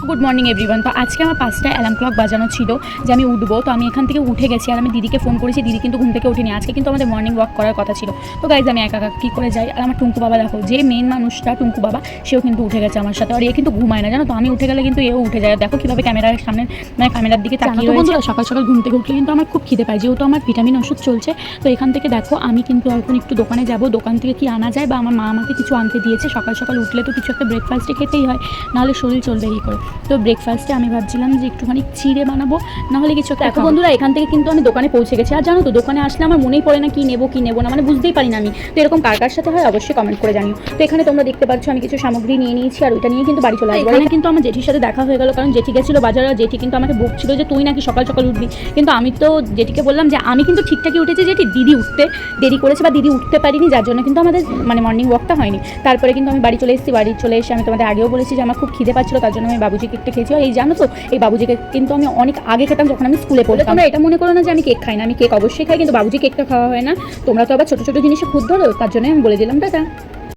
Good morning everyone. তো আজকে আমার 5টায় অ্যালার্ম ক্লক বাজানো ছিল যে আমি উঠবো। তো আমি এখান থেকে উঠে গেছি আর আমি দিদিকে ফোন করেছি, দিদি কিন্তু ঘুম থেকে উঠেনি। আজকে কিন্তু আমাদের মর্নিং ওয়াক করার কথা ছিল। তো গাইজ আমি একা কী করে যাই। আর আমার টুঙ্কু বাবা দেখো, যে মেন মানুষটা টুঙ্কু বাবা, সেও কিন্তু উঠে গেছে আমার সাথে। আর এ কিন্তু ঘুমায় না, জানো তো। আমি উঠে গেলে কিন্তু এও উঠে যায়। দেখো কীভাবে ক্যামেরার সামনে, মানে ক্যামেরার দিকে তাকিয়ে রয়েছে। সকাল সকাল ঘুম থেকে উঠলে কিন্তু আমার খুব খিদে পায়, যেহেতু আমার ভিটামিন ওষুধ চলছে। তো এখান থেকে দেখো আমি কিন্তু এখন একটু দোকানে যাব, দোকান থেকে কি আনা যায়, বা আমার মা আমাকে কিছু আনতে দিয়েছে। সকাল সকাল উঠলে তো কিছু একটা ব্রেকফাস্টে খেতেই হয়, নাহলে শরীর চলবে এই করে। তো ব্রেকফাস্টে আমি ভাবছিলাম যে একটুখানি চিড়ে বানাবো, নাহলে কিছু একটা। দেখো বন্ধুরা, এখান থেকে কিন্তু আমি দোকানে পৌঁছে গেছি। আর জানো তো, দোকানে আসলে আমার মনেই পড়ে না কী নেবো না, মানে বুঝতেই পারি না আমি। তো এরকম কার কার সাথে হয় অবশ্যই কমেন্ট করে জানিও। তো এখানে তোমরা দেখতে পাচ্ছ আমি কিছু সামগ্রী নিয়ে নিয়েছি, আর ওইটা নিয়ে কিন্তু বাড়ি চলে আসবো। এখানে কিন্তু আমার জেঠির সাথে দেখা হয়ে গেল, কারণ জেঠি গেছিলো বাজারে। আর জেঠি কিন্তু আমাকে বকছিল যে তুই নাকি সকাল সকাল উঠবি। কিন্তু আমি তো জেঠিকে বললাম যে আমি কিন্তু ঠিকঠাকই উঠেছি জেঠি, দিদি উঠতে দেরি করেছে বা দিদি উঠতে পারিনি, যার জন্য কিন্তু আমাদের মানে মর্নিং ওয়াকটা হয়নি। তারপরে কিন্তু আমি বাড়ি চলে এসেছি। বাড়ি চলে এসে আমি তোমাদের আগেও বলেছি যে আমার খুব খিদে পাচ্ছিলো, তার জন্য আমি বাবুজি কেকটা খেয়েছি। আর এই জানো তো, এই বাবুজি কেক কিন্তু আমি অনেক আগে খেতাম, যখন আমি স্কুলে পড়তাম। তোমরা এটা মনে করো না যে আমি কেক খাই না, আমি কেক অবশ্যই খাই, কিন্তু বাবুজি কেকটা খাওয়া হয় না। তোমরা তো আবার ছোটো ছোটো জিনিসে খুদ ধরো, তার জন্য আমি বলে দিলাম টাটা।